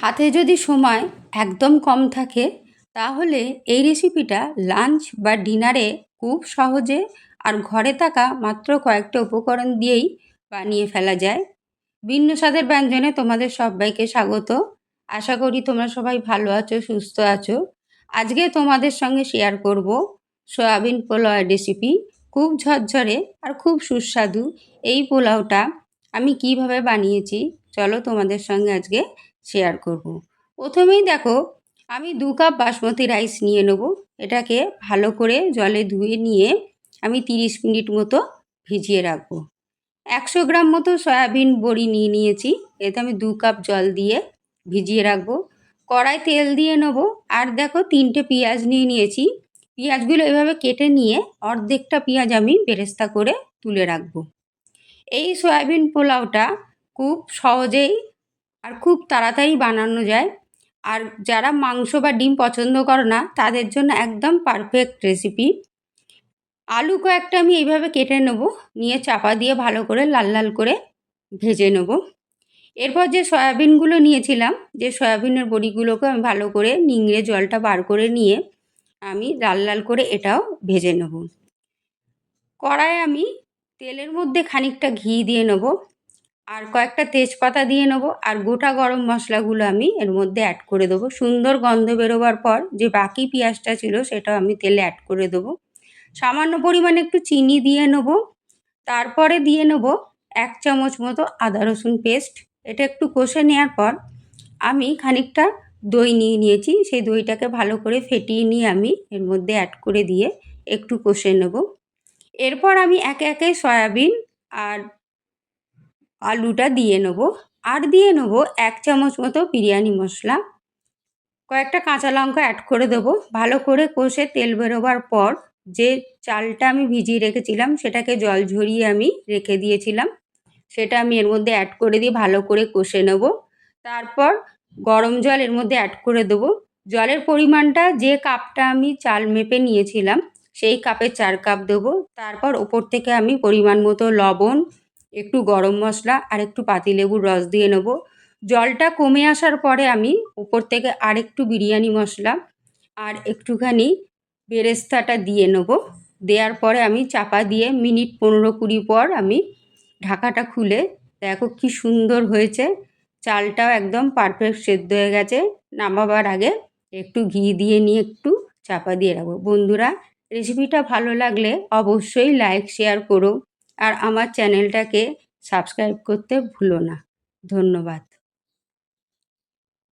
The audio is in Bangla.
হাতে যদি সময় একদম কম থাকে তাহলে এই রেসিপিটা লাঞ্চ বা ডিনারে খুব সহজে আর ঘরে থাকা মাত্র কয়েকটা উপকরণ দিয়েই বানিয়ে ফেলা যায়। ভিন্ন স্বাদের ব্যঞ্জনে তোমাদের সবাইকে স্বাগত। আশা করি তোমরা সবাই ভালো আছো, সুস্থ আছো। আজকে তোমাদের সঙ্গে শেয়ার করব সয়াবিন পোলাও রেসিপি। খুব ঝরঝরে আর খুব সুস্বাদু এই পোলাওটা আমি কিভাবে বানিয়েছি চলো তোমাদের সঙ্গে আজকে শেয়ার করব। প্রথমেই দেখো, আমি 2 কাপ বাসমতি রাইস নিয়ে নেব। এটাকে ভালো করে জলে ধুয়ে নিয়ে আমি 30 মিনিট মতো ভিজিয়ে রাখবো। 100 গ্রাম মতো সয়াবিন বড়ি নিয়ে নিয়েছি, এতে আমি 2 কাপ জল দিয়ে ভিজিয়ে রাখবো। কড়াই তেল দিয়ে নেব। আর দেখো 3টে পেঁয়াজ নিয়ে নিয়েছি। পেঁয়াজগুলো এভাবে কেটে নিয়ে অর্ধেকটা পেঁয়াজ আমি বেরেস্তা করে তুলে রাখবো। এই সয়াবিন পোলাওটা খুব সহজেই আর খুব তাড়াতাড়ি বানানো যায়। আর যারা মাংস বা ডিম পছন্দ করে না তাদের জন্য একদম পারফেক্ট রেসিপি। আলু কয়েকটা আমি এইভাবে কেটে নেব, নিয়ে চাপা দিয়ে ভালো করে লাল লাল করে ভেজে নেব। এরপর যে সয়াবিনগুলো নিয়েছিলাম, যে সয়াবিনের বড়িগুলোকে আমি ভালো করে নিংড়ে জলটা বার করে নিয়ে আমি লাল লাল করে এটাও ভেজে নেব। কড়াইয়ে আমি তেলের মধ্যে খানিকটা ঘি দিয়ে নেব, আর কয়েকটা তেজপাতা দিয়ে নেব, আর গোটা গরম মশলাগুলো আমি এর মধ্যে অ্যাড করে দেবো। সুন্দর গন্ধ বেরোবার পর যে বাকি পেঁয়াজটা ছিল সেটাও আমি তেলে অ্যাড করে দেবো। সামান্য পরিমাণে একটু চিনি দিয়ে নেব। তারপরে দিয়ে নেব 1 চামচ মতো আদা রসুন পেস্ট। এটা একটু কষে নেওয়ার পর আমি খানিকটা দই নিয়ে নিয়েছি, সেই দইটাকে ভালো করে ফেটিয়ে নিয়ে আমি এর মধ্যে অ্যাড করে দিয়ে একটু কষে নেব। এরপর আমি একে একে সয়াবিন আর আলুটা দিয়ে নেব। আর দিয়ে নেব 1 চামচ মতো বিরিয়ানি মশলা, কয়েকটা কাঁচা লঙ্কা অ্যাড করে দেবো। ভালো করে কষে তেল বেরোবার পর যে চালটা আমি ভিজিয়ে রেখেছিলাম সেটাকে জল ঝরিয়ে আমি রেখে দিয়েছিলাম, সেটা আমি এর মধ্যে অ্যাড করে দিয়ে ভালো করে কষে নেব। তারপর গরম জল এর মধ্যে অ্যাড করে দেবো। জলের পরিমাণটা যে কাপটা আমি চাল মেপে নিয়েছিলাম সেই কাপে 4 কাপ দেবো। তারপর ওপর থেকে আমি পরিমাণ মতো লবণ, একটু গরম মশলা আর একটু পাতিলেবুর রস দিয়ে নেব। জলটা কমে আসার পরে আমি উপর থেকে আরেকটু বিরিয়ানি মশলা আর একটুখানি বেরেস্তাটা দিয়ে নেব। দেওয়ার পরে আমি চাপা দিয়ে মিনিট 15-20 পর আমি ঢাকাটা খুলে দেখো কি সুন্দর হয়েছে। চালটাও একদম পারফেক্ট সেদ্ধ হয়ে গেছে। নামাবার আগে একটু ঘি দিয়ে নিয়ে একটু চাপা দিয়ে রাখবো। বন্ধুরা, রেসিপিটা ভালো লাগলে অবশ্যই লাইক শেয়ার করো, আর আমার চ্যানেলটাকে সাবস্ক্রাইব করতে ভুলো না। ধন্যবাদ।